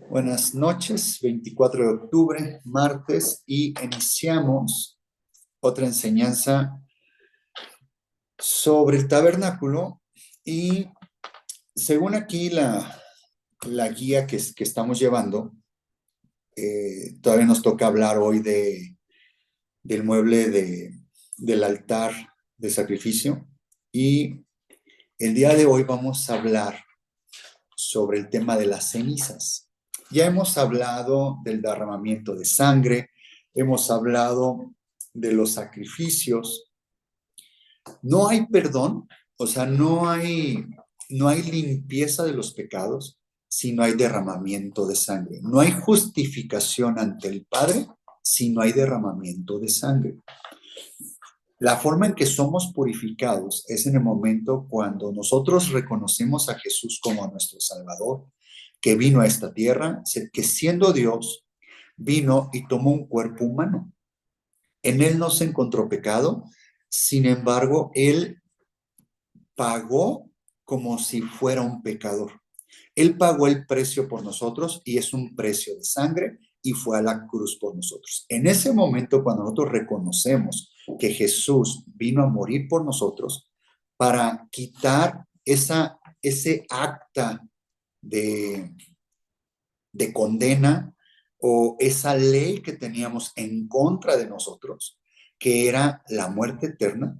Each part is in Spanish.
Buenas noches, 24 de octubre, martes, y iniciamos otra enseñanza sobre el tabernáculo. Y según aquí la guía que estamos llevando, todavía nos toca hablar hoy del mueble del altar de sacrificio. Y el día de hoy vamos a hablar sobre el tema de las cenizas. Ya hemos hablado del derramamiento de sangre, hemos hablado de los sacrificios. No hay perdón, o sea, no hay limpieza de los pecados si no hay derramamiento de sangre. No hay justificación ante el Padre si no hay derramamiento de sangre. La forma en que somos purificados es en el momento cuando nosotros reconocemos a Jesús como nuestro Salvador, que vino a esta tierra, que siendo Dios, vino y tomó un cuerpo humano. En él no se encontró pecado, sin embargo, él pagó como si fuera un pecador. Él pagó el precio por nosotros y es un precio de sangre y fue a la cruz por nosotros. En ese momento, cuando nosotros reconocemos que Jesús vino a morir por nosotros para quitar ese acta de, de condena o esa ley que teníamos en contra de nosotros, que era la muerte eterna,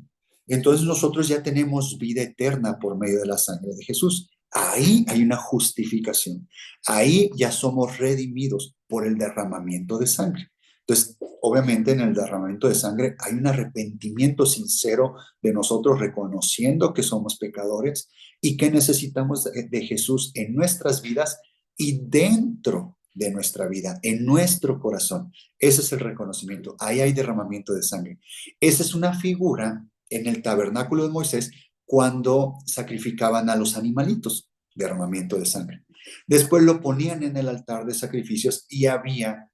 entonces nosotros ya tenemos vida eterna por medio de la sangre de Jesús. Ahí hay una justificación. Ahí ya somos redimidos por el derramamiento de sangre. Entonces, obviamente en el derramamiento de sangre hay un arrepentimiento sincero de nosotros reconociendo que somos pecadores y que necesitamos de Jesús en nuestras vidas y dentro de nuestra vida, en nuestro corazón. Ese es el reconocimiento. Ahí hay derramamiento de sangre. Esa es una figura en el tabernáculo de Moisés cuando sacrificaban a los animalitos, derramamiento de sangre. Después lo ponían en el altar de sacrificios y había,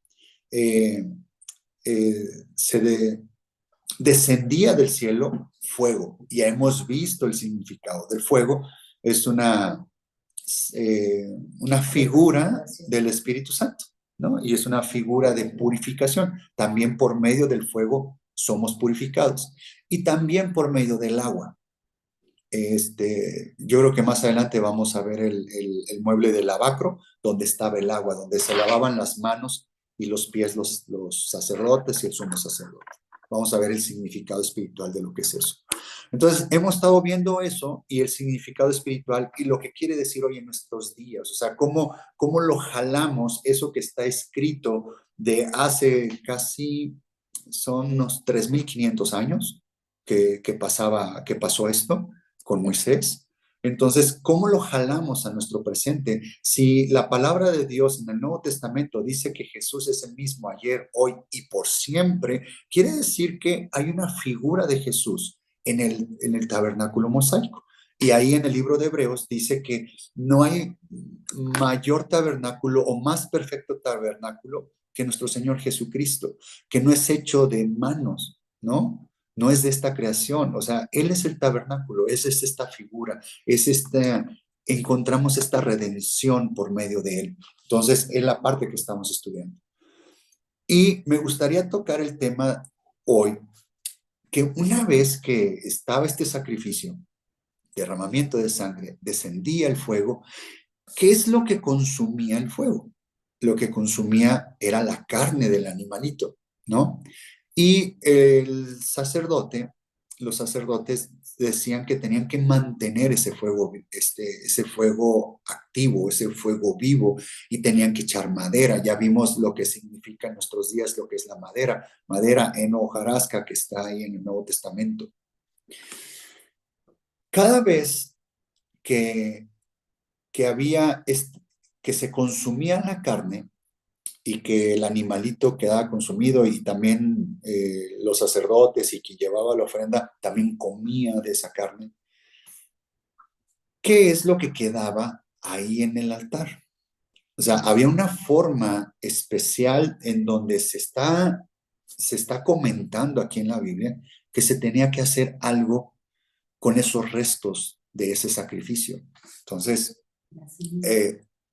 eh, eh, se descendía del cielo fuego. Ya hemos visto el significado del fuego. Es una figura del Espíritu Santo, ¿no? Y es una figura de purificación. También por medio del fuego somos purificados. Y también por medio del agua. Yo creo que más adelante vamos a ver el mueble del lavacro, donde estaba el agua, donde se lavaban las manos y los pies los sacerdotes y el sumo sacerdote. Vamos a ver el significado espiritual de lo que es eso. Entonces, hemos estado viendo eso y el significado espiritual y lo que quiere decir hoy en nuestros días. O sea, cómo lo jalamos, eso que está escrito de hace casi, son unos 3.500 años que pasó esto con Moisés. Entonces, ¿cómo lo jalamos a nuestro presente? Si la palabra de Dios en el Nuevo Testamento dice que Jesús es el mismo ayer, hoy y por siempre, quiere decir que hay una figura de Jesús en el tabernáculo mosaico. Y ahí en el libro de Hebreos dice que no hay mayor tabernáculo o más perfecto tabernáculo que nuestro Señor Jesucristo, que no es hecho de manos, ¿no? No es de esta creación, o sea, Él es el tabernáculo, es esta figura, encontramos esta redención por medio de Él. Entonces, es la parte que estamos estudiando. Y me gustaría tocar el tema hoy, que una vez que estaba este sacrificio, derramamiento de sangre, descendía el fuego, ¿qué es lo que consumía el fuego? Lo que consumía era la carne del animalito, ¿no? Y los sacerdotes decían que tenían que mantener ese fuego activo, ese fuego vivo, y tenían que echar madera. Ya vimos lo que significa en nuestros días lo que es la madera en hojarasca que está ahí en el Nuevo Testamento. Cada vez que, que se consumía la carne, y que el animalito quedaba consumido y también los sacerdotes y quien llevaba la ofrenda también comía de esa carne. ¿Qué es lo que quedaba ahí en el altar? O sea, había una forma especial en donde se está comentando aquí en la Biblia que se tenía que hacer algo con esos restos de ese sacrificio. Entonces,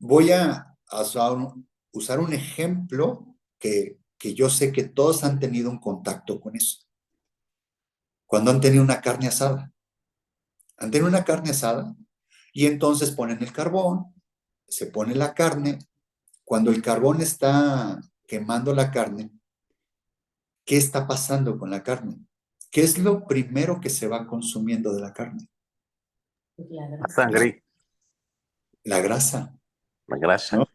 voy a usar un ejemplo que yo sé que todos han tenido un contacto con eso. Cuando han tenido una carne asada. Han tenido una carne asada y entonces ponen el carbón, se pone la carne. Cuando el carbón está quemando la carne, ¿qué está pasando con la carne? ¿Qué es lo primero que se va consumiendo de la carne? La sangre, La grasa, la grasa. ¿no?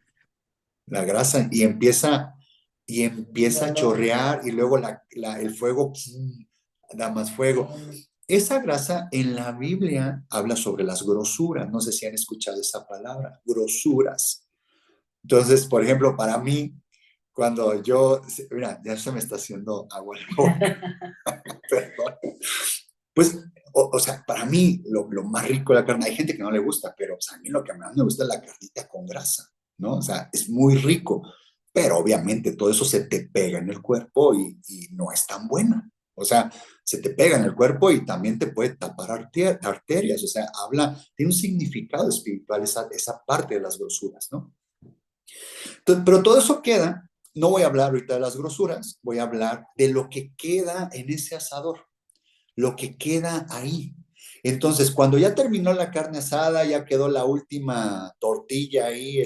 La grasa y empieza a chorrear y luego el fuego da más fuego. Esa grasa en la Biblia habla sobre las grosuras. No sé si han escuchado esa palabra, grosuras. Entonces, por ejemplo, para mí, cuando yo, mira, ya se me está haciendo agua en la boca, perdón. Pues, o sea, para mí lo más rico de la carne, hay gente que no le gusta, pero o sea, a mí lo que más me gusta es la carnita con grasa, ¿no? O sea, es muy rico, pero obviamente todo eso se te pega en el cuerpo y no es tan buena. O sea, se te pega en el cuerpo y también te puede tapar arterias, o sea, tiene un significado espiritual esa parte de las grosuras, ¿no? Entonces, pero todo eso queda, no voy a hablar ahorita de las grosuras, voy a hablar de lo que queda en ese asador, lo que queda ahí. Entonces, cuando ya terminó la carne asada, ya quedó la última tortilla ahí,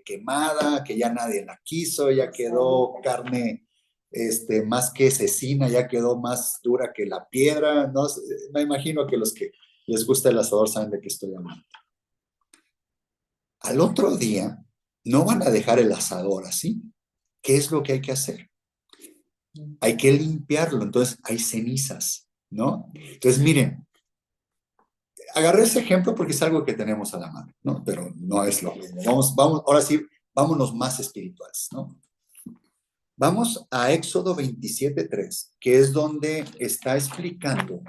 quemada, que ya nadie la quiso, ya quedó carne, más que cecina, ya quedó más dura que la piedra, ¿no? Me imagino que los que les gusta el asador saben de qué estoy hablando. Al otro día, no van a dejar el asador así. ¿Qué es lo que hay que hacer? Hay que limpiarlo, entonces hay cenizas, ¿no? Entonces, miren, agarré ese ejemplo porque es algo que tenemos a la mano, ¿no? Pero no es lo mismo. Ahora sí, vámonos más espirituales, ¿no? Vamos a Éxodo 27:3, que es donde está explicando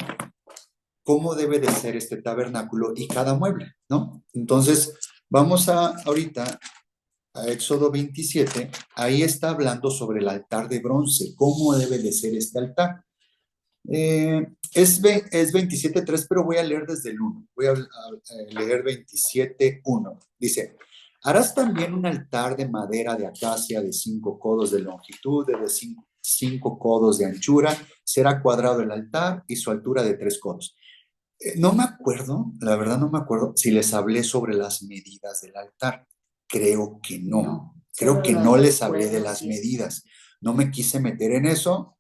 cómo debe de ser este tabernáculo y cada mueble, ¿no? Entonces, vamos ahorita a Éxodo 27, ahí está hablando sobre el altar de bronce, cómo debe de ser este altar. Es 27:3, pero voy a leer desde el 1. Voy a leer 27:1. Dice, harás también un altar de madera de acacia de 5 codos de longitud, de 5 codos de anchura. Será cuadrado el altar y su altura de 3 codos. No me acuerdo, la verdad no me acuerdo si les hablé sobre las medidas del altar. Creo que no. Creo que no les hablé de las medidas. No me quise meter en eso.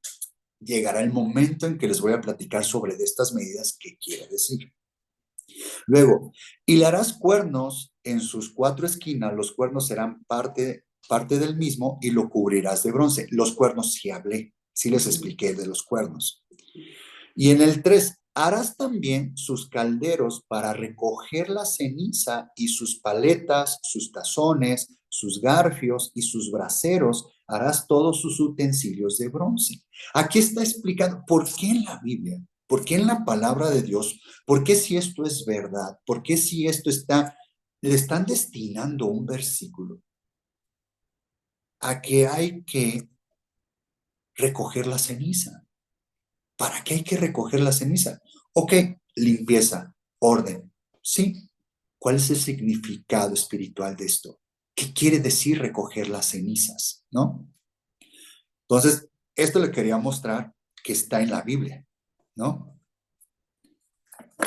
Llegará el momento en que les voy a platicar sobre de estas medidas qué quiere decir. Luego, hilarás cuernos en sus 4 esquinas, los cuernos serán parte del mismo y lo cubrirás de bronce. Los cuernos sí hablé, sí les expliqué de los cuernos. Y en el 3, harás también sus calderos para recoger la ceniza y sus paletas, sus tazones, sus garfios y sus braseros. Harás todos sus utensilios de bronce. Aquí está explicando por qué en la Biblia, por qué en la palabra de Dios, por qué si esto es verdad, por qué si esto le están destinando un versículo a que hay que recoger la ceniza. ¿Para qué hay que recoger la ceniza? Ok, limpieza, orden. Sí. ¿Cuál es el significado espiritual de esto? ¿Qué quiere decir recoger las cenizas? ¿No? Entonces, esto le quería mostrar que está en la Biblia, ¿no?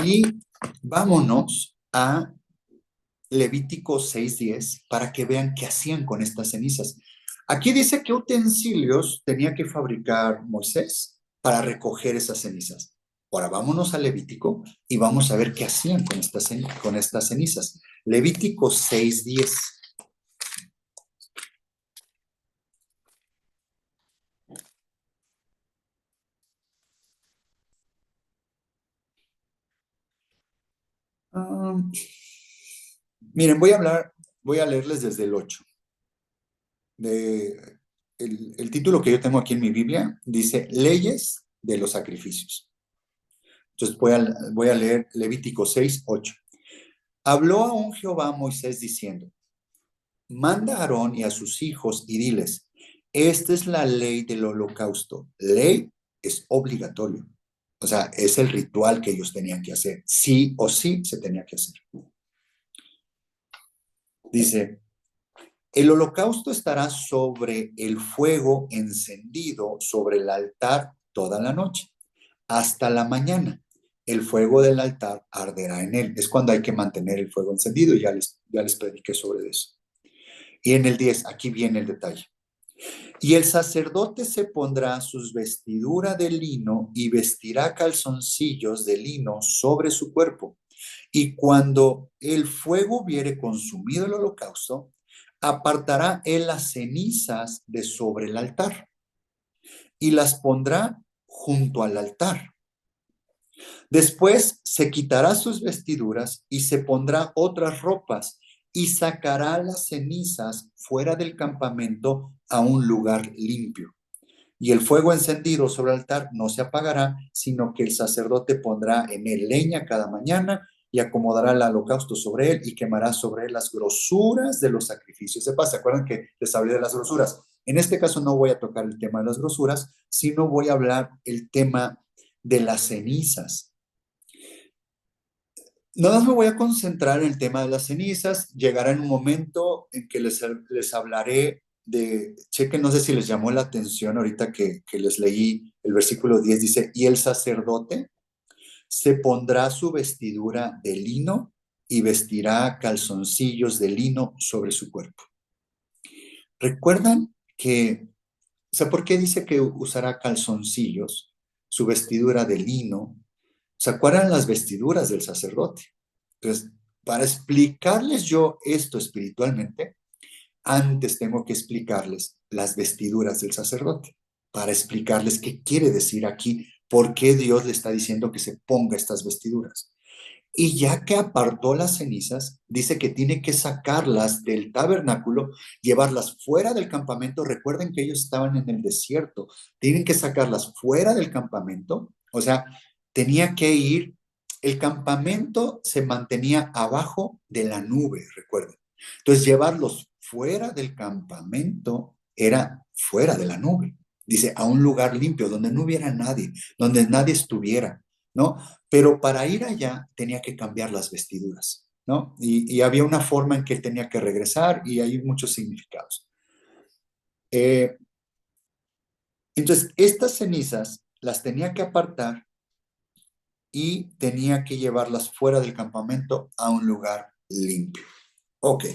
Y vámonos a Levítico 6:10 para que vean qué hacían con estas cenizas. Aquí dice qué utensilios tenía que fabricar Moisés para recoger esas cenizas. Ahora vámonos a Levítico y vamos a ver qué hacían con estas cenizas. Levítico 6:10. Miren, voy a leerles desde el 8. El título que yo tengo aquí en mi Biblia dice Leyes de los sacrificios. Entonces voy a leer Levítico 6:8. Habló aún Jehová a Moisés diciendo, manda a Aarón y a sus hijos y diles, esta es la ley del holocausto. Ley es obligatorio. O sea, es el ritual que ellos tenían que hacer. Sí o sí se tenía que hacer. Dice, El holocausto estará sobre el fuego encendido sobre el altar toda la noche, hasta la mañana. El fuego del altar arderá en él. Es cuando hay que mantener el fuego encendido. Ya les prediqué sobre eso. Y en el 10, aquí viene el detalle. Y el sacerdote se pondrá sus vestiduras de lino y vestirá calzoncillos de lino sobre su cuerpo. Y cuando el fuego hubiere consumido el holocausto, apartará él las cenizas de sobre el altar y las pondrá junto al altar. Después se quitará sus vestiduras y se pondrá otras ropas y sacará las cenizas fuera del campamento a un lugar limpio. Y el fuego encendido sobre el altar no se apagará, sino que el sacerdote pondrá en él leña cada mañana y acomodará el holocausto sobre él y quemará sobre él las grosuras de los sacrificios de paz. ¿Se acuerdan que les hablé de las grosuras? En este caso no voy a tocar el tema de las grosuras, sino voy a hablar el tema de las cenizas. Nada más me voy a concentrar en el tema de las cenizas. Llegará en un momento en que les hablaré de, chequen, no sé si les llamó la atención ahorita que les leí el versículo 10, dice, y el sacerdote se pondrá su vestidura de lino y vestirá calzoncillos de lino sobre su cuerpo. ¿Recuerdan que, o sea, por qué dice que usará calzoncillos, su vestidura de lino? ¿Se acuerdan las vestiduras del sacerdote? Entonces, para explicarles yo esto espiritualmente, antes tengo que explicarles las vestiduras del sacerdote, para explicarles qué quiere decir aquí, por qué Dios le está diciendo que se ponga estas vestiduras. Y ya que apartó las cenizas, dice que tiene que sacarlas del tabernáculo, llevarlas fuera del campamento. Recuerden que ellos estaban en el desierto, tienen que sacarlas fuera del campamento, o sea, tenía que ir, el campamento se mantenía abajo de la nube, recuerden. Entonces, llevarlos fuera del campamento era fuera de la nube. Dice, a un lugar limpio, donde no hubiera nadie, donde nadie estuviera, ¿no? Pero para ir allá tenía que cambiar las vestiduras, ¿no? Y había una forma en que él tenía que regresar y hay muchos significados. Entonces, estas cenizas las tenía que apartar y tenía que llevarlas fuera del campamento a un lugar limpio. Ok.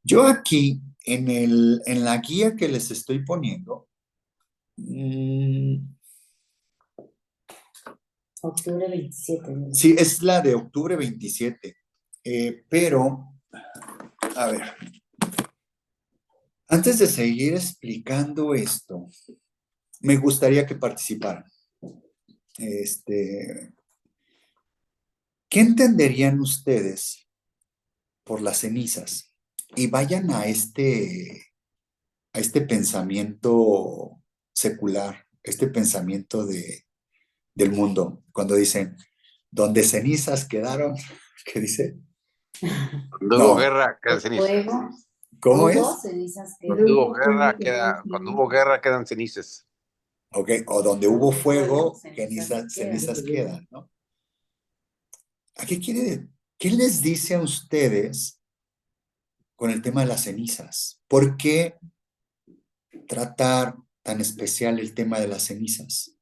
Yo aquí, en la guía que les estoy poniendo, Octubre 27. sí, es la de octubre 27, pero, a ver, antes de seguir explicando esto, me gustaría que participaran. ¿Qué entenderían ustedes por las cenizas? Y vayan a este pensamiento secular, este pensamiento del mundo, cuando dicen, donde cenizas quedaron, ¿qué dice? Cuando hubo No, guerra, quedan cenizas. Fuego. ¿cómo es? Cenizas Cuando hubo guerra, quedan cenizas. Ok, o donde hubo fuego, cenizas quedan, ¿no? ¿A qué les dice a ustedes con el tema de las cenizas? ¿Por qué tratar tan especial el tema de las cenizas?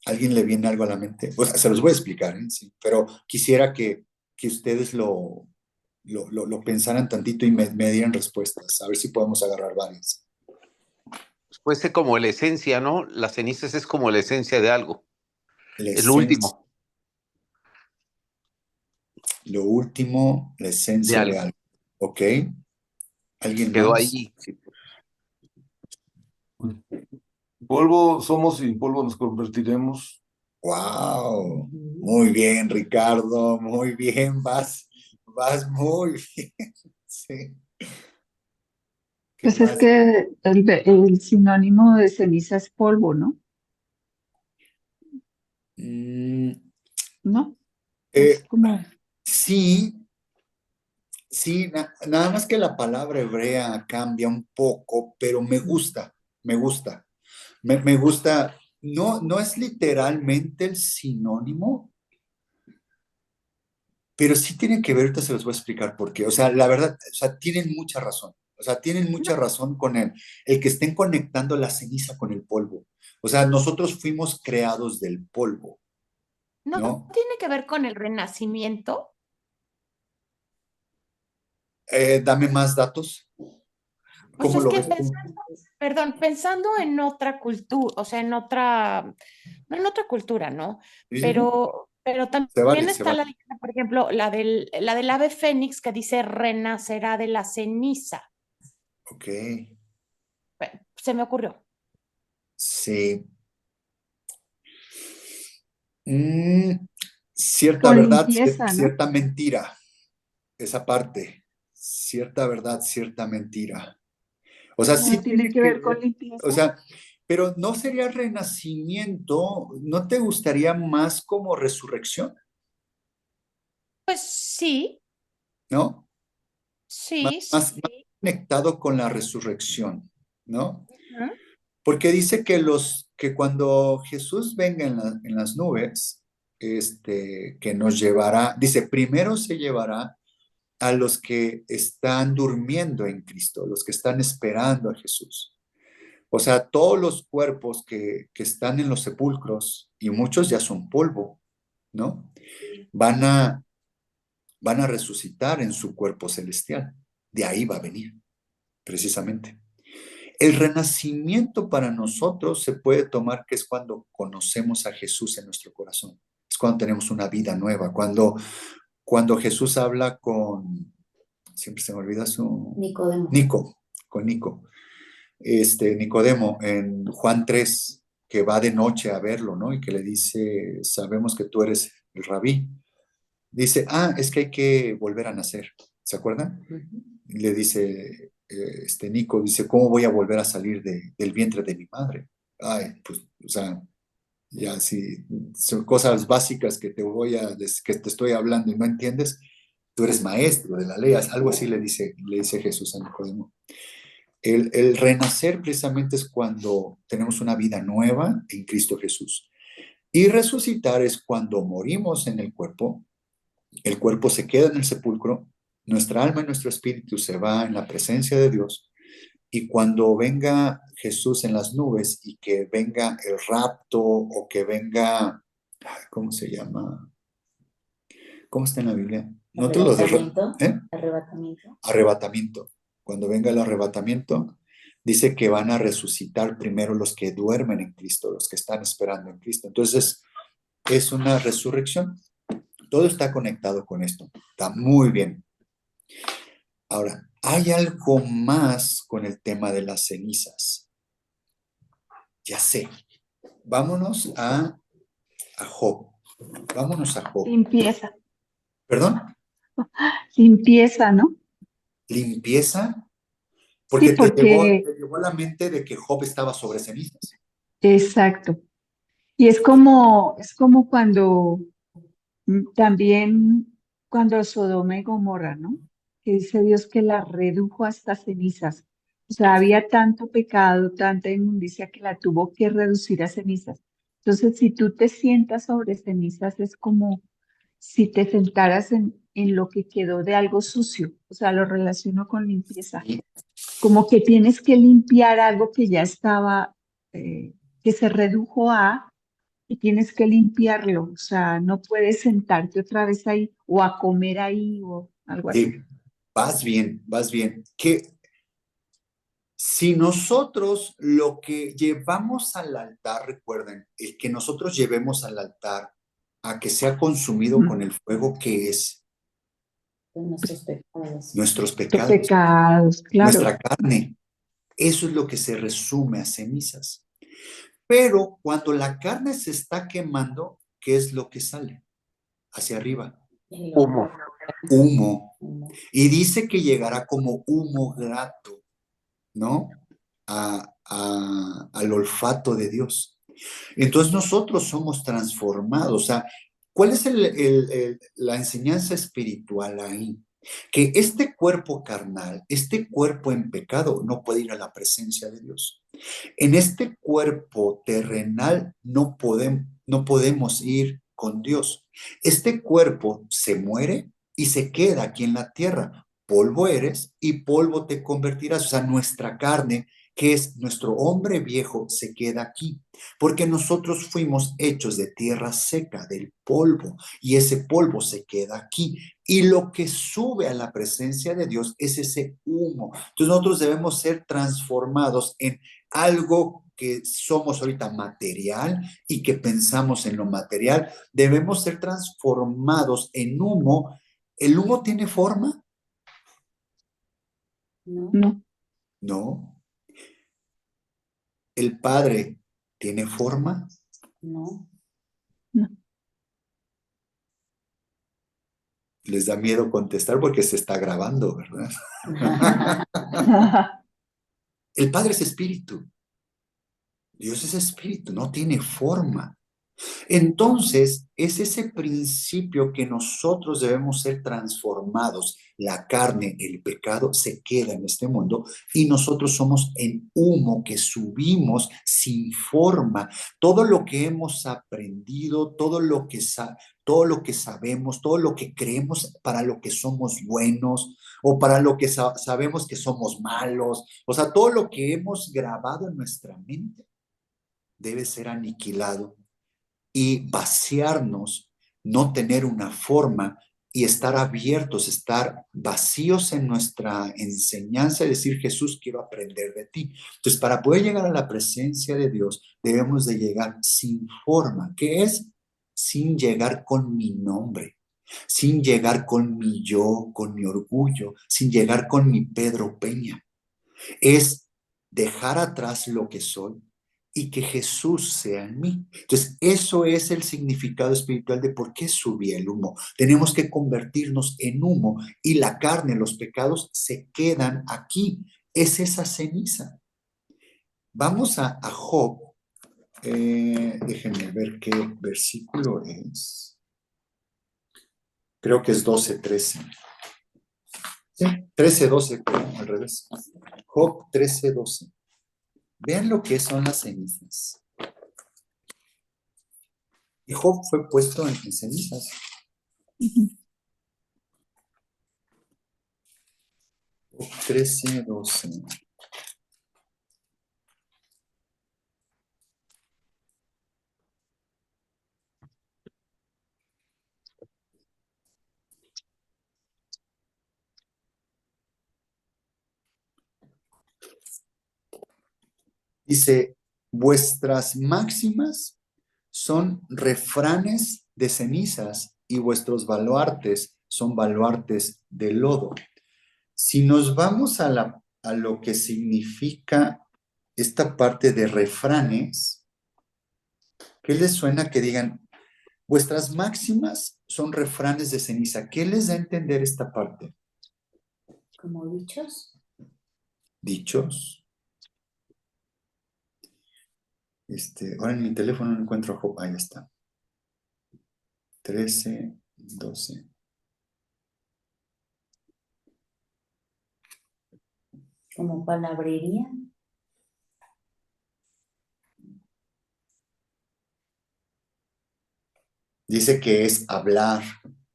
¿Alguien le viene algo a la mente? Pues se los voy a explicar, ¿eh? Sí, pero quisiera que ustedes lo pensaran tantito y me dieran respuestas, a ver si podemos agarrar varias. Puede ser como la esencia, ¿no? Las cenizas es como la esencia de algo. La El último Lo último, la de esencia de algo. algo. ¿Ok? ¿Alguien Quedó más? ahí. Polvo somos y en polvo nos convertiremos. ¡Wow! Muy bien, Ricardo, muy bien, vas muy bien. Sí. ¿Qué Pues es más? que el sinónimo de ceniza es polvo, ¿no? Mm, ¿No? eh, Es como, sí, sí, nada más que la palabra hebrea cambia un poco, pero me gusta, me gusta. Me gusta, no es literalmente el sinónimo, Pero sí tienen que ver, ahorita se los voy a explicar por qué. O sea, la verdad, o sea, tienen mucha razón. O sea, tienen mucha razón con el que estén conectando la ceniza con el polvo. O sea, nosotros fuimos creados del polvo, ¿No ¿no? tiene que ver con el renacimiento? Dame más datos. Pues ¿Cómo es lo que ves tú? pensando en otra cultura, o sea, no en otra cultura, ¿no? Sí, sí, sí. Pero Se también vale, se está vale. la leyenda, por ejemplo, la del ave fénix que dice renacerá de la ceniza. Ok, Se me ocurrió. sí. Mm, cierta Con verdad, limpieza, ¿no? cierta mentira. Esa parte. Cierta verdad, cierta mentira. O sea, sí No tiene tiene que que ver con ver, o limpieza. sea, pero no sería renacimiento, ¿no te gustaría más como resurrección, Pues sí, no? sí, Más sí. conectado con la resurrección, ¿no? Ujú. Porque dice que cuando Jesús venga en las nubes, que nos llevará, dice, primero se llevará a los que están durmiendo en Cristo, los que están esperando a Jesús. O sea, todos los cuerpos que están en los sepulcros, y muchos ya son polvo, ¿no? Van a, van a resucitar en su cuerpo celestial. De ahí va a venir, precisamente. El renacimiento para nosotros se puede tomar que es cuando conocemos a Jesús en nuestro corazón. Es cuando tenemos una vida nueva, cuando Jesús habla siempre se me olvida Nicodemo. Con Nico. Nicodemo en Juan 3 que va de noche a verlo, ¿no? Y que le dice, sabemos que tú eres el rabí. Dice, es que hay que volver a nacer. ¿Se acuerdan? Y le dice, Nico, dice, ¿cómo voy a volver a salir del vientre de mi madre? Ay, pues, o sea, ya si son cosas básicas que te estoy hablando y no entiendes, tú eres maestro de la ley, algo así le dice Jesús a Nicodemo. El renacer precisamente es cuando tenemos una vida nueva en Cristo Jesús. Y resucitar es cuando morimos en el cuerpo se queda en el sepulcro, nuestra alma y nuestro espíritu se va en la presencia de Dios. Y cuando venga Jesús en las nubes y que venga el rapto o que venga, ¿cómo se llama? ¿Cómo está en la Biblia? No te lo dejo. Arrebatamiento. ¿Eh? Arrebatamiento. Arrebatamiento. Cuando venga el arrebatamiento, dice que van a resucitar primero los que duermen en Cristo, los que están esperando en Cristo. Entonces, es una resurrección. Todo está conectado con esto. Está muy bien. Ahora, hay algo más con el tema de las cenizas. Ya sé. Vámonos a Job. Vámonos a Job. Limpieza, ¿Perdón? limpieza, ¿no? Limpieza. Sí, Porque porque, te llevó a la mente de que Job estaba sobre cenizas. exacto. Y es como cuando también cuando Sodoma y Gomorra, ¿no? Que dice Dios que la redujo hasta cenizas. O sea, había tanto pecado, tanta inmundicia que la tuvo que reducir a cenizas. Entonces, si tú te sientas sobre cenizas, es como si te sentaras en lo que quedó de algo sucio. O sea, lo relaciono con limpieza. Sí. Como que tienes que limpiar algo que ya estaba, que se redujo a y tienes que limpiarlo, o sea, no puedes sentarte otra vez ahí o a comer ahí o algo así. Sí, vas bien, vas bien. Que si nosotros lo que llevamos al altar, recuerden, el que nosotros llevemos al altar a que sea consumido Ujú. con el fuego, que es De nuestros pecados. nuestros Tus pecados, pecados, claro. nuestra carne. Eso es lo que se resume a cenizas. Pero cuando la carne se está quemando, ¿qué es lo que sale? Hacia arriba, El Humo. olor. humo. Humo. Y dice que llegará como humo grato, ¿no? Al olfato de Dios. Entonces nosotros somos transformados. O sea, ¿cuál es la enseñanza espiritual ahí? Que este cuerpo carnal, este cuerpo en pecado, no puede ir a la presencia de Dios. En este cuerpo terrenal no podemos ir con Dios. Este cuerpo se muere y se queda aquí en la tierra. Polvo eres y polvo te convertirás. O sea, nuestra carne, que es nuestro hombre viejo, se queda aquí, porque nosotros fuimos hechos de tierra seca, del polvo, y ese polvo se queda aquí. Y lo que sube a la presencia de Dios es ese humo. Entonces nosotros debemos ser transformados en algo que somos ahorita material y que pensamos en lo material. Debemos ser transformados en humo. ¿El humo tiene forma? No, No, No. ¿El Padre tiene forma? no. no. Les da miedo contestar porque se está grabando, ¿verdad? El Padre es espíritu. Dios es espíritu, no tiene forma. Entonces, es ese principio que nosotros debemos ser transformados. La carne, el pecado, se queda en este mundo y nosotros somos en humo que subimos sin forma. Todo lo que hemos aprendido, todo lo que sabemos, todo lo que creemos para lo que somos buenos o para lo que sabemos que somos malos, o sea, todo lo que hemos grabado en nuestra mente debe ser aniquilado y vaciarnos, no tener una forma y estar abiertos, estar vacíos en nuestra enseñanza y decir, Jesús, quiero aprender de ti. Entonces, para poder llegar a la presencia de Dios, debemos de llegar sin forma. ¿Qué es? Sin llegar con mi nombre, sin llegar con mi yo, con mi orgullo, sin llegar con mi Pedro Peña. Es dejar atrás lo que soy y que Jesús sea en mí. Entonces, eso es el significado espiritual de por qué subí el humo. Tenemos que convertirnos en humo y la carne, los pecados se quedan aquí. Es esa ceniza. Vamos a Job. Déjenme ver qué versículo es. Creo que es 12:13. Sí, 13:12, pero al revés. Job 13:12. Vean lo que son las cenizas. Y Job fue puesto en cenizas. Job 13:12. Dice, vuestras máximas son refranes de cenizas y vuestros baluartes son baluartes de lodo. Si nos vamos a lo que significa esta parte de refranes, ¿qué les suena que digan, vuestras máximas son refranes de ceniza? ¿Qué les da a entender esta parte? Como dichos. Dichos. Ahora en mi teléfono no encuentro Job. Ahí está. 13:12. Como palabrería. Dice que es hablar,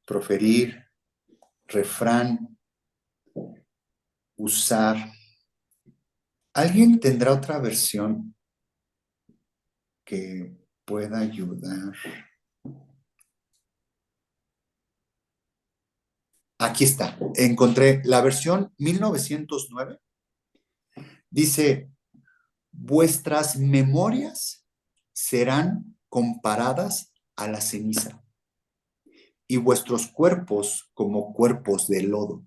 proferir, refrán, usar. ¿Alguien tendrá otra versión que pueda ayudar? Aquí está. Encontré la versión 1909. Dice, vuestras memorias serán comparadas a la ceniza y vuestros cuerpos como cuerpos de lodo.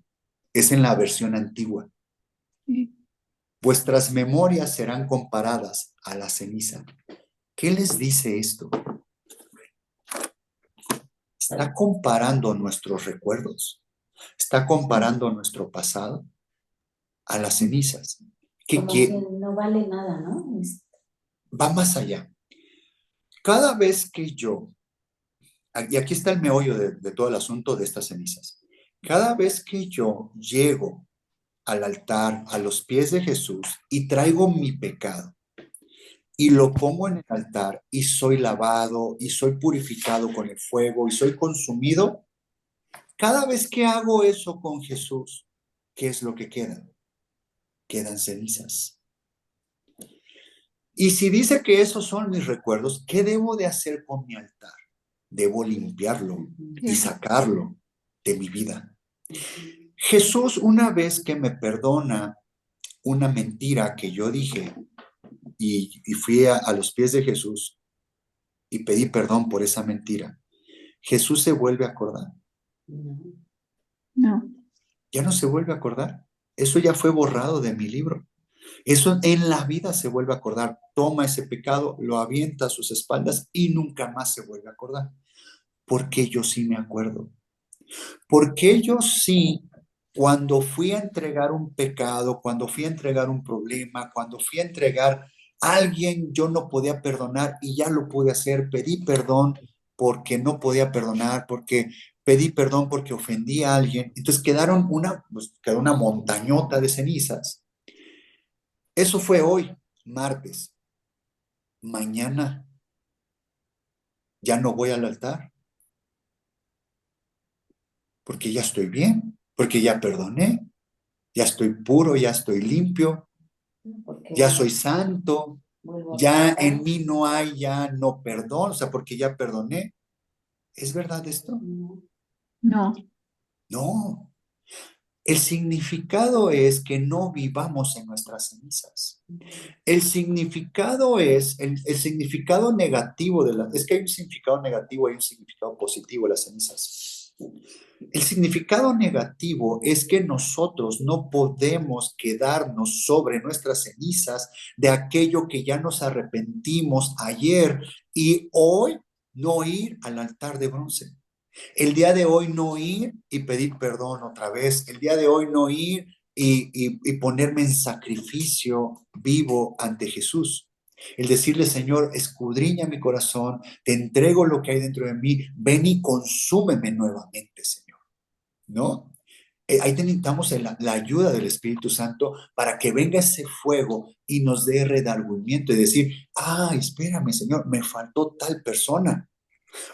Es en la versión antigua. Vuestras memorias serán comparadas a la ceniza. ¿Qué les dice esto? ¿Está comparando nuestros recuerdos? ¿Está comparando nuestro pasado a las cenizas? Como que no vale nada, ¿no? Va más allá. Cada vez que yo, y aquí está el meollo de todo el asunto de estas cenizas, cada vez que yo llego al altar, a los pies de Jesús y traigo mi pecado y lo pongo en el altar y soy lavado y soy purificado con el fuego y soy consumido, cada vez que hago eso con Jesús, ¿qué es lo que queda? Quedan cenizas. Y si dice que esos son mis recuerdos, ¿qué debo de hacer con mi altar? Debo limpiarlo y sacarlo de mi vida. Jesús, una vez que me perdona una mentira que yo dije y fui a los pies de Jesús y pedí perdón por esa mentira, Jesús se vuelve a acordar. No. No. Ya no se vuelve a acordar. Eso ya fue borrado de mi libro. Eso en la vida se vuelve a acordar. Toma ese pecado, lo avienta a sus espaldas y nunca más se vuelve a acordar. Porque yo sí me acuerdo. Porque yo sí, cuando fui a entregar un pecado, cuando fui a entregar un problema, cuando fui a entregar a alguien, yo no podía perdonar y ya lo pude hacer. Pedí perdón porque no podía perdonar, porque pedí perdón porque ofendí a alguien. Entonces quedó una montañota de cenizas. Eso fue hoy, martes. Mañana ya no voy al altar porque ya estoy bien, porque ya perdoné, ya estoy puro, ya estoy limpio, Porque ya soy santo, vuelvo a ya pecar. en mí no hay ya no perdón, o sea, porque ya perdoné. ¿Es verdad esto? No. No. No. El significado es que no vivamos en nuestras cenizas. El significado es, el significado negativo es que hay un significado negativo y un significado positivo de las cenizas. El significado negativo es que nosotros no podemos quedarnos sobre nuestras cenizas de aquello que ya nos arrepentimos ayer y hoy no ir al altar de bronce. El día de hoy no ir y pedir perdón otra vez. El día de hoy no ir y ponerme en sacrificio vivo ante Jesús. El decirle, Señor, escudriña mi corazón, te entrego lo que hay dentro de mí, ven y consúmeme nuevamente, Señor. ¿No? Ahí necesitamos la ayuda del Espíritu Santo para que venga ese fuego y nos dé redargüimiento y decir, espérame, Señor, me faltó tal persona.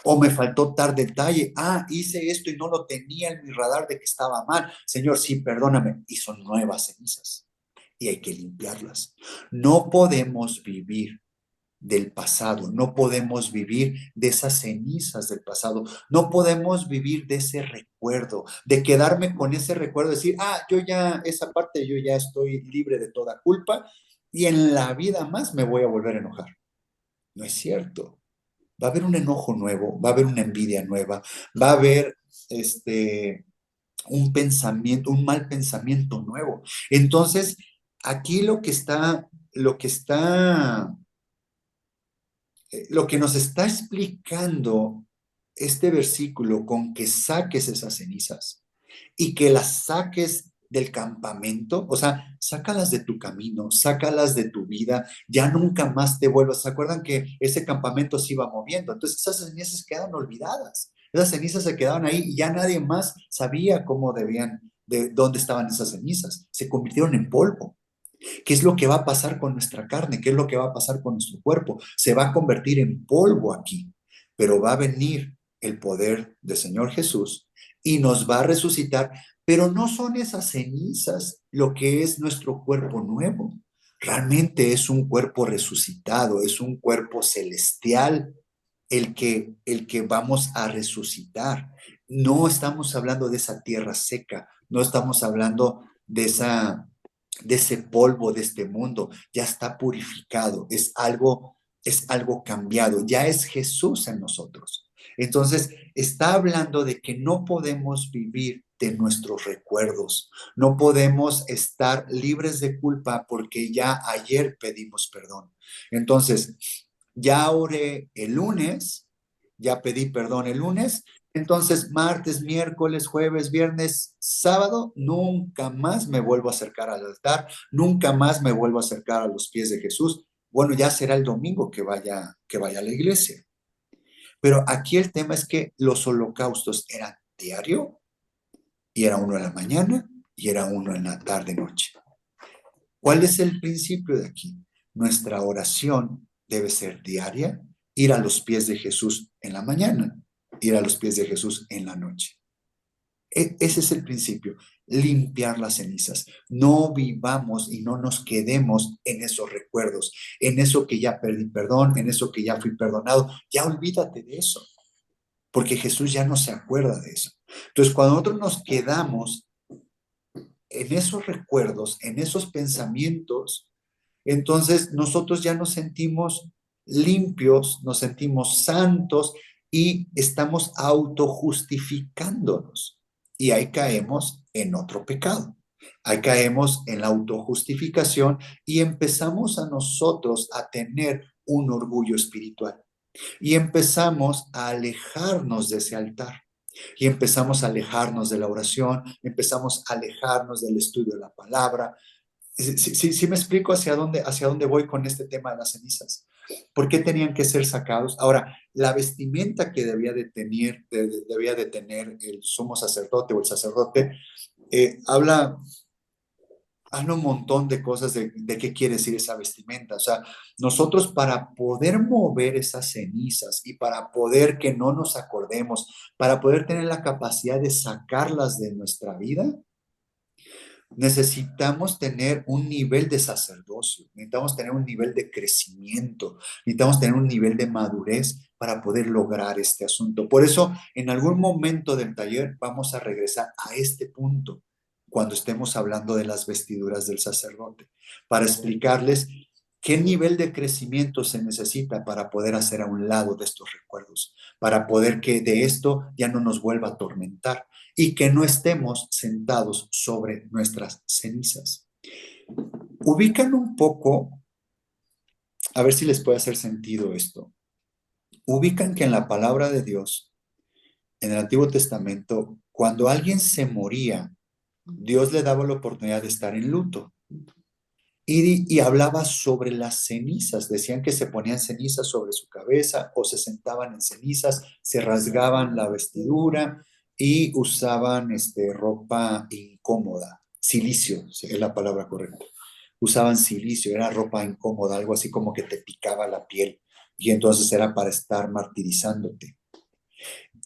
O me faltó tal detalle. Hice esto y no lo tenía en mi radar de que estaba mal. Señor, sí, perdóname. Y son nuevas cenizas. Y hay que limpiarlas. No podemos vivir del pasado. No podemos vivir de esas cenizas del pasado. No podemos vivir de ese recuerdo, de quedarme con ese recuerdo, decir, esa parte yo ya estoy libre de toda culpa y en la vida más me voy a volver a enojar. No es cierto. Va a haber un enojo nuevo, va a haber una envidia nueva, va a haber un mal pensamiento nuevo. Entonces, aquí lo que nos está explicando este versículo con que saques esas cenizas y que las saques del campamento, o sea, sácalas de tu camino, sácalas de tu vida, ya nunca más te vuelvas. ¿Se acuerdan que ese campamento se iba moviendo? Entonces esas cenizas quedan olvidadas, esas cenizas se quedaron ahí y ya nadie más sabía de dónde estaban esas cenizas, se convirtieron en polvo. ¿Qué es lo que va a pasar con nuestra carne? ¿Qué es lo que va a pasar con nuestro cuerpo? Se va a convertir en polvo aquí, pero va a venir el poder del Señor Jesús y nos va a resucitar, pero no son esas cenizas lo que es nuestro cuerpo nuevo. Realmente es un cuerpo resucitado, es un cuerpo celestial el que vamos a resucitar. No estamos hablando de esa tierra seca, no estamos hablando de ese polvo de este mundo, ya está purificado, es algo cambiado, ya es Jesús en nosotros. Entonces, está hablando de que no podemos vivir de nuestros recuerdos, no podemos estar libres de culpa porque ya ayer pedimos perdón. Entonces, ya oré el lunes, ya pedí perdón el lunes, entonces martes, miércoles, jueves, viernes, sábado, nunca más me vuelvo a acercar al altar, nunca más me vuelvo a acercar a los pies de Jesús. Bueno, ya será el domingo que vaya a la iglesia. Pero aquí el tema es que los holocaustos eran diario, y era uno en la mañana, y era uno en la tarde-noche. ¿Cuál es el principio de aquí? Nuestra oración debe ser diaria, ir a los pies de Jesús en la mañana, ir a los pies de Jesús en la noche. Ese es el principio, limpiar las cenizas. No vivamos y no nos quedemos en esos recuerdos, en eso que ya perdí perdón, en eso que ya fui perdonado. Ya olvídate de eso, porque Jesús ya no se acuerda de eso. Entonces, cuando nosotros nos quedamos en esos recuerdos, en esos pensamientos, entonces nosotros ya nos sentimos limpios, nos sentimos santos y estamos autojustificándonos. Y ahí caemos en otro pecado. Ahí caemos en la autojustificación y empezamos a nosotros a tener un orgullo espiritual. Y empezamos a alejarnos de ese altar. Y empezamos a alejarnos de la oración, empezamos a alejarnos del estudio de la palabra. Sí me explico hacia dónde voy con este tema de las cenizas. ¿Por qué tenían que ser sacados? Ahora, la vestimenta que debía de tener el sumo sacerdote o el sacerdote, habla un montón de cosas de qué quiere decir esa vestimenta. O sea, nosotros para poder mover esas cenizas y para poder que no nos acordemos, para poder tener la capacidad de sacarlas de nuestra vida, necesitamos tener un nivel de sacerdocio, necesitamos tener un nivel de crecimiento, necesitamos tener un nivel de madurez para poder lograr este asunto. Por eso, en algún momento del taller vamos a regresar a este punto cuando estemos hablando de las vestiduras del sacerdote, para explicarles qué nivel de crecimiento se necesita para poder hacer a un lado de estos recuerdos, para poder que de esto ya no nos vuelva a atormentar y que no estemos sentados sobre nuestras cenizas. Ubican un poco, a ver si les puede hacer sentido esto. Ubican que en la palabra de Dios, en el Antiguo Testamento, cuando alguien se moría, Dios le daba la oportunidad de estar en luto. Y hablaba sobre las cenizas. Decían que se ponían cenizas sobre su cabeza o se sentaban en cenizas, se rasgaban la vestidura y usaban ropa incómoda. Silicio es la palabra correcta. Usaban silicio, era ropa incómoda, algo así como que te picaba la piel. Y entonces era para estar martirizándote.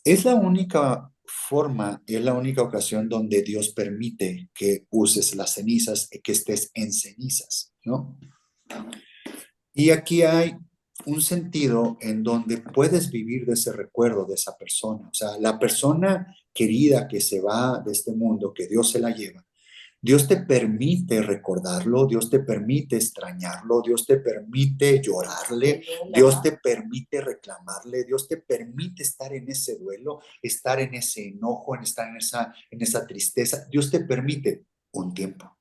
Es la única forma y es la única ocasión donde Dios permite que uses las cenizas y que estés en cenizas, ¿no? Y aquí hay un sentido en donde puedes vivir de ese recuerdo de esa persona. O sea, la persona querida que se va de este mundo, que Dios se la lleva, Dios te permite recordarlo, Dios te permite extrañarlo, Dios te permite llorarle, Dios te permite reclamarle, Dios te permite estar en ese duelo, estar en ese enojo, estar en esa tristeza. Dios te permite un tiempo.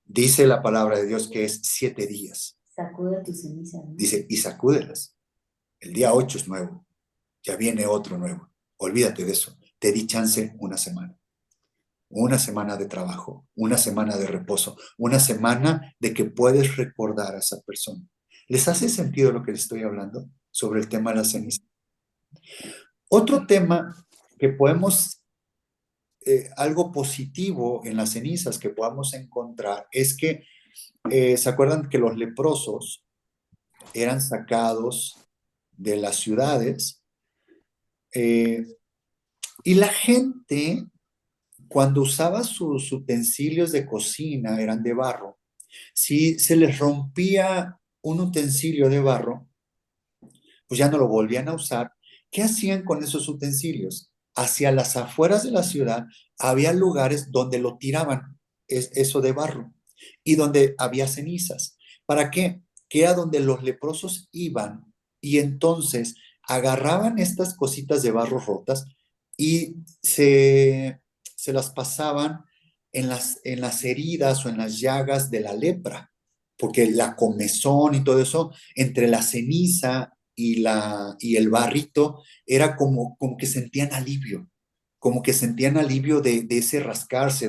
Dice la palabra de Dios que es 7 días. Sacude tus cenizas, ¿no? Dice, y sacúdelas. El día 8 es nuevo, ya viene otro nuevo. Olvídate de eso. Te di chance una semana. Una semana de trabajo, una semana de reposo, una semana de que puedes recordar a esa persona. ¿Les hace sentido lo que les estoy hablando sobre el tema de la ceniza? Otro tema que podemos, algo positivo en las cenizas que podamos encontrar es que, ¿se acuerdan que los leprosos eran sacados de las ciudades? Y la gente, cuando usaba sus utensilios de cocina, eran de barro. Si se les rompía un utensilio de barro, pues ya no lo volvían a usar. ¿Qué hacían con esos utensilios? Hacia las afueras de la ciudad había lugares donde lo tiraban, eso de barro, y donde había cenizas. ¿Para qué? Que era donde los leprosos iban y entonces agarraban estas cositas de barro rotas y se las pasaban en las heridas o en las llagas de la lepra, porque la comezón y todo eso, entre la ceniza y el barrito, era como que sentían alivio, como que sentían alivio de ese rascarse,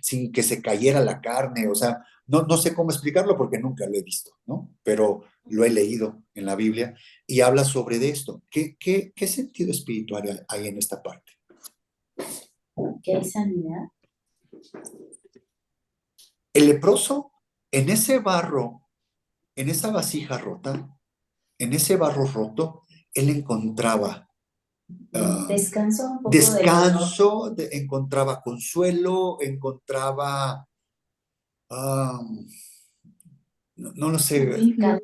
sin que se cayera la carne. O sea, no sé cómo explicarlo porque nunca lo he visto, ¿no? Pero lo he leído en la Biblia y habla sobre de esto. ¿Qué sentido espiritual hay en esta parte? ¿Que hay sanidad? El leproso, en ese barro, en esa vasija rota, en ese barro roto, él encontraba Descanso un poco del dolor. descanso, encontraba consuelo, encontraba, no lo sé, Alivio.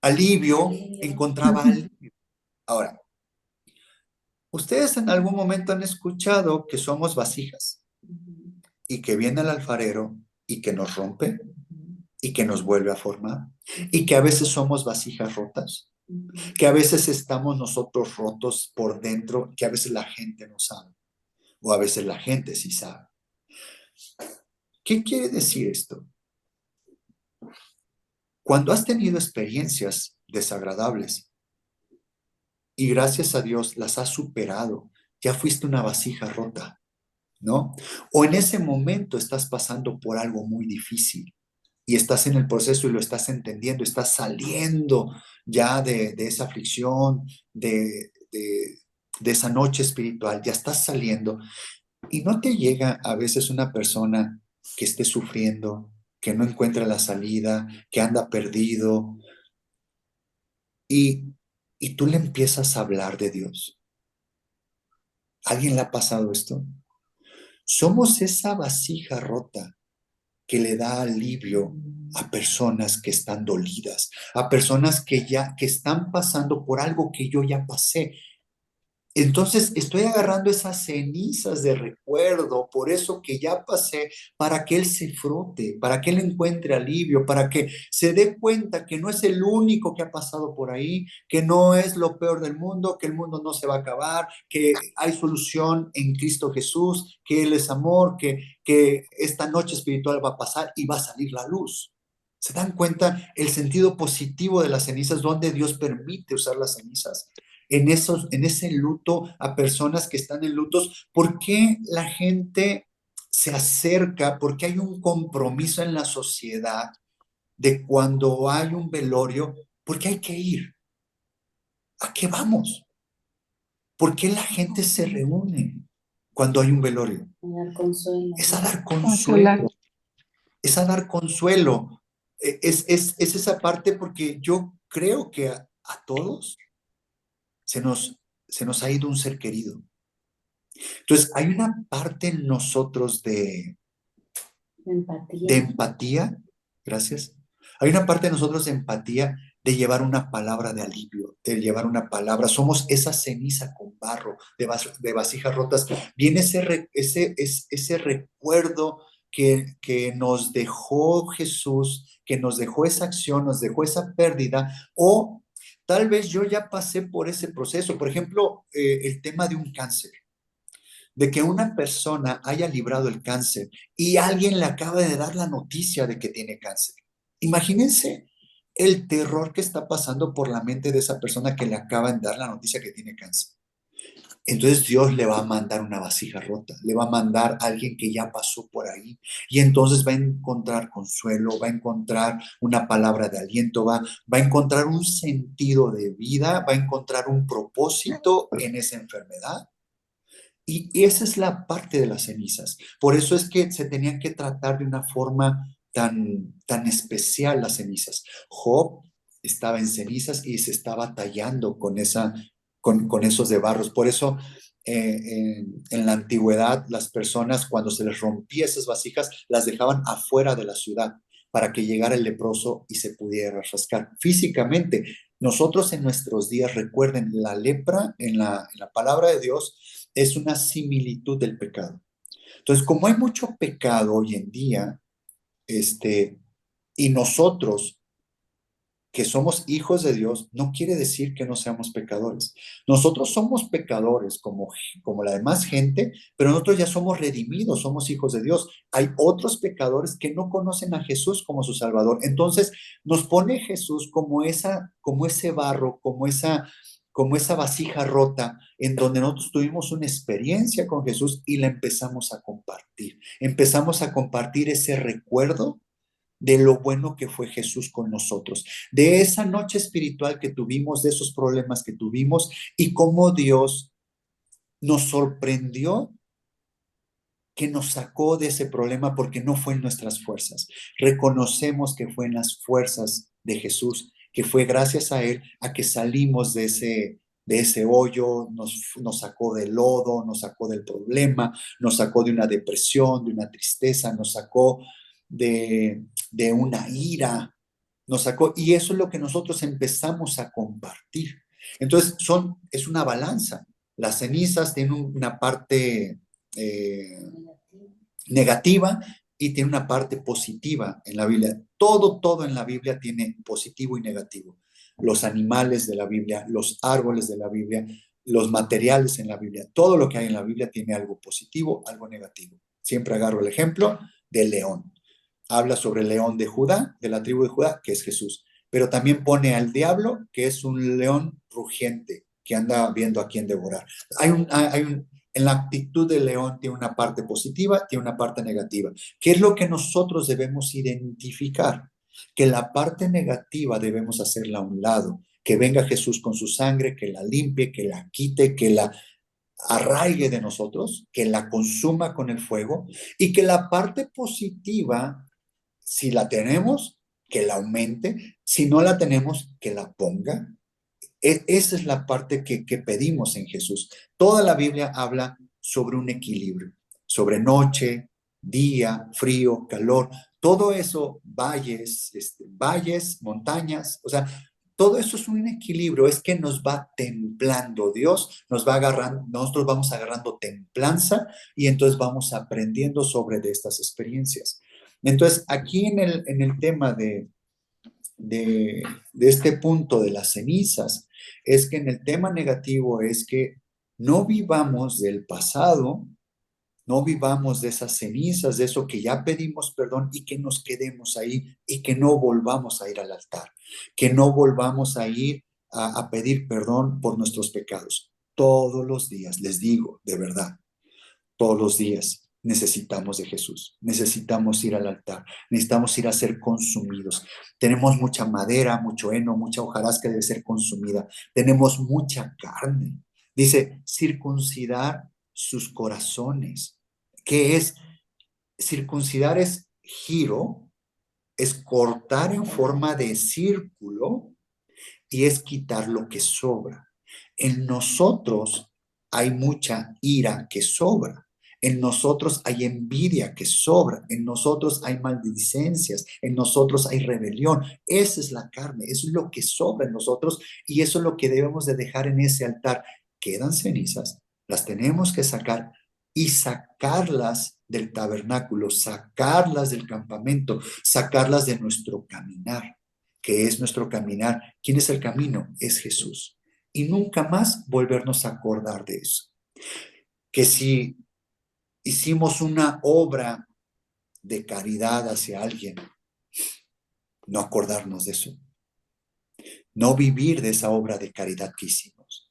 alivio, encontraba Ujú. alivio. Ahora, ustedes en algún momento han escuchado que somos vasijas Ujú, y que viene el alfarero y que nos rompe ujú, y que nos vuelve a formar y que a veces somos vasijas rotas, ujú. que a veces estamos nosotros rotos por dentro, que a veces la gente no sabe o a veces la gente sí sabe. ¿Qué quiere decir esto? Cuando has tenido experiencias desagradables y gracias a Dios las has superado, ya fuiste una vasija rota, ¿no? O en ese momento estás pasando por algo muy difícil y estás en el proceso y lo estás entendiendo, estás saliendo ya de esa aflicción, de esa noche espiritual, ya estás saliendo y no te llega a veces una persona que esté sufriendo, que no encuentra la salida, que anda perdido y, y tú le empiezas a hablar de Dios. ¿Alguien le ha pasado esto? Somos esa vasija rota que le da alivio a personas que están dolidas, a personas que están pasando por algo que yo ya pasé. Entonces estoy agarrando esas cenizas de recuerdo, por eso que ya pasé, para que él se frote, para que él encuentre alivio, para que se dé cuenta que no es el único que ha pasado por ahí, que no es lo peor del mundo, que el mundo no se va a acabar, que hay solución en Cristo Jesús, que Él es amor, que esta noche espiritual va a pasar y va a salir la luz. ¿Se dan cuenta el sentido positivo de las cenizas, donde Dios permite usar las cenizas? En ese luto, a personas que están en lutos, ¿por qué la gente se acerca? Porque hay un compromiso en la sociedad de cuando hay un velorio, porque hay que ir. ¿A qué vamos? ¿Por qué la gente se reúne cuando hay un velorio? Dar consuelo. Es a dar Consolar. consuelo, es a dar consuelo. Es esa parte porque yo creo que a todos se nos ha ido un ser querido. Entonces, hay una parte en nosotros de Empatía. empatía, gracias. Hay una parte de nosotros de empatía, de llevar una palabra de alivio, de llevar una palabra. Somos esa ceniza con barro de vasijas rotas. Viene ese recuerdo que nos dejó Jesús, que nos dejó esa acción, nos dejó esa pérdida, o tal vez yo ya pasé por ese proceso. Por ejemplo, el tema de un cáncer, de que una persona haya librado el cáncer y alguien le acaba de dar la noticia de que tiene cáncer. Imagínense el terror que está pasando por la mente de esa persona que le acaban de dar la noticia que tiene cáncer. Entonces Dios le va a mandar una vasija rota, le va a mandar a alguien que ya pasó por ahí y entonces va a encontrar consuelo, va a encontrar una palabra de aliento, va a encontrar un sentido de vida, va a encontrar un propósito en esa enfermedad. Y esa es la parte de las cenizas. Por eso es que se tenían que tratar de una forma tan especial las cenizas. Job estaba en cenizas y se estaba tallando con esos de barros. Por eso en la antigüedad las personas cuando se les rompía esas vasijas las dejaban afuera de la ciudad para que llegara el leproso y se pudiera rascar físicamente. Nosotros en nuestros días, recuerden, la lepra en la palabra de Dios es una similitud del pecado. Entonces, como hay mucho pecado hoy en día, y nosotros que somos hijos de Dios, no quiere decir que no seamos pecadores. Nosotros somos pecadores como la demás gente, pero nosotros ya somos redimidos, somos hijos de Dios. Hay otros pecadores que no conocen a Jesús como su Salvador. Entonces, nos pone Jesús como ese barro, como esa vasija rota en donde nosotros tuvimos una experiencia con Jesús y la empezamos a compartir. Empezamos a compartir ese recuerdo de lo bueno que fue Jesús con nosotros, de esa noche espiritual que tuvimos, de esos problemas que tuvimos y cómo Dios nos sorprendió, que nos sacó de ese problema porque no fue en nuestras fuerzas. Reconocemos que fue en las fuerzas de Jesús que fue gracias a Él a que salimos de ese hoyo, nos sacó del lodo, nos sacó del problema, nos sacó de una depresión, de una tristeza, nos sacó de una ira, nos sacó, y eso es lo que nosotros empezamos a compartir. Entonces, es una balanza. Las cenizas tienen una parte negativa y tiene una parte positiva en la Biblia. Todo en la Biblia tiene positivo y negativo. Los animales de la Biblia, los árboles de la Biblia, los materiales en la Biblia, todo lo que hay en la Biblia tiene algo positivo, algo negativo. Siempre agarro el ejemplo del león. Habla sobre el león de Judá, de la tribu de Judá, que es Jesús. Pero también pone al diablo, que es un león rugiente, que anda viendo a quién devorar. En la actitud del león tiene una parte positiva, tiene una parte negativa. ¿Qué es lo que nosotros debemos identificar? Que la parte negativa debemos hacerla a un lado. Que venga Jesús con su sangre, que la limpie, que la quite, que la arraigue de nosotros, que la consuma con el fuego, y que la parte positiva, si la tenemos, que la aumente, si no la tenemos, que la ponga. Esa es la parte que pedimos en Jesús. Toda la Biblia habla sobre un equilibrio, sobre noche, día, frío, calor, todo eso, valles, montañas, o sea, todo eso es un equilibrio, es que nos va templando Dios, nos va agarrando, nosotros vamos agarrando templanza y entonces vamos aprendiendo sobre de estas experiencias. Entonces, aquí en el tema de este punto de las cenizas, es que en el tema negativo es que no vivamos del pasado, no vivamos de esas cenizas, de eso que ya pedimos perdón y que nos quedemos ahí y que no volvamos a ir al altar, que no volvamos a ir a pedir perdón por nuestros pecados. Todos los días, les digo, de verdad, todos los días necesitamos de Jesús, necesitamos ir al altar, necesitamos ir a ser consumidos. Tenemos mucha madera, mucho heno, mucha hojarasca debe ser consumida. Tenemos mucha carne. Dice, circuncidar sus corazones. ¿Qué es? Circuncidar es giro, es cortar en forma de círculo y es quitar lo que sobra. En nosotros hay mucha ira que sobra. En nosotros hay envidia que sobra, en nosotros hay maldicencias, en nosotros hay rebelión. Esa es la carne, eso es lo que sobra en nosotros y eso es lo que debemos de dejar en ese altar. Quedan cenizas, las tenemos que sacar y sacarlas del tabernáculo, sacarlas del campamento, sacarlas de nuestro caminar, que es nuestro caminar. ¿Quién es el camino? Es Jesús. Y nunca más volvernos a acordar de eso. Que si hicimos una obra de caridad hacia alguien, no acordarnos de eso. No vivir de esa obra de caridad que hicimos.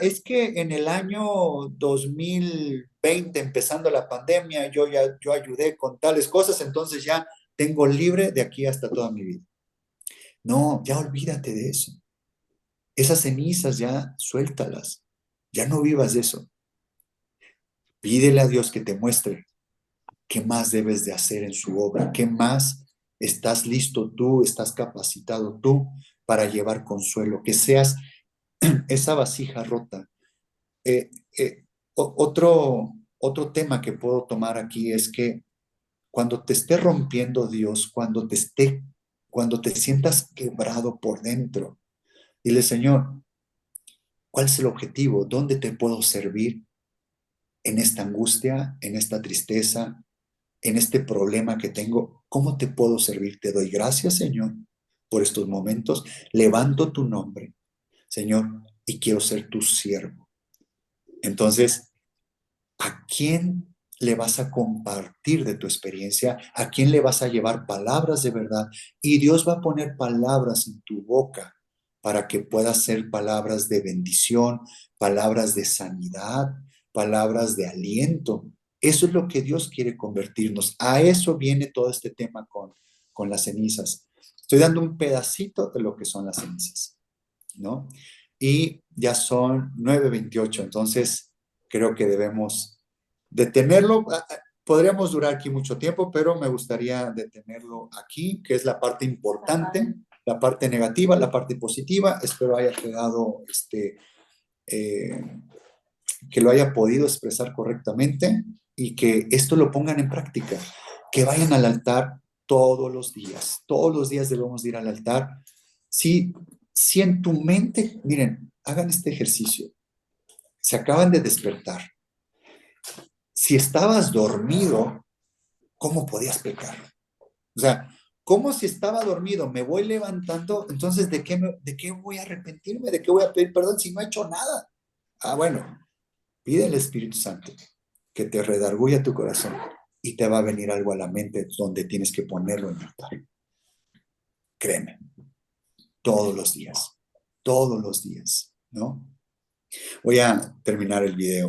Es que en el año 2020, empezando la pandemia, yo ayudé con tales cosas, entonces ya tengo libre de aquí hasta toda mi vida. No, ya olvídate de eso. Esas cenizas ya suéltalas. Ya no vivas de eso. Pídele a Dios que te muestre qué más debes de hacer en su obra, qué más estás listo tú, estás capacitado tú para llevar consuelo, que seas esa vasija rota. Otro tema que puedo tomar aquí es que cuando te esté rompiendo Dios, cuando te sientas quebrado por dentro, dile, Señor, ¿cuál es el objetivo? ¿Dónde te puedo servir? En esta angustia, en esta tristeza, en este problema que tengo, ¿cómo te puedo servir? Te doy gracias, Señor, por estos momentos. Levanto tu nombre, Señor, y quiero ser tu siervo. Entonces, ¿a quién le vas a compartir de tu experiencia? ¿A quién le vas a llevar palabras de verdad? Y Dios va a poner palabras en tu boca para que puedas ser palabras de bendición, palabras de sanidad, palabras de aliento. Eso es lo que Dios quiere convertirnos. A eso viene todo este tema con las cenizas. Estoy dando un pedacito de lo que son las cenizas, ¿no? Y ya son 9:28, entonces creo que debemos detenerlo. Podríamos durar aquí mucho tiempo, pero me gustaría detenerlo aquí, que es la parte importante. la parte negativa, la parte positiva. Espero haya quedado, que lo haya podido expresar correctamente y que esto lo pongan en práctica, que vayan al altar todos los días debemos de ir al altar. Si en tu mente, miren, hagan este ejercicio, se acaban de despertar, si estabas dormido, ¿cómo podías pecar? O sea, ¿cómo si estaba dormido me voy levantando? Entonces, ¿de qué voy a arrepentirme? ¿De qué voy a pedir perdón si no he hecho nada? Ah, bueno, pide al Espíritu Santo que te redarguya tu corazón y te va a venir algo a la mente donde tienes que ponerlo en el altar. Créeme, todos los días, ¿no? Voy a terminar el video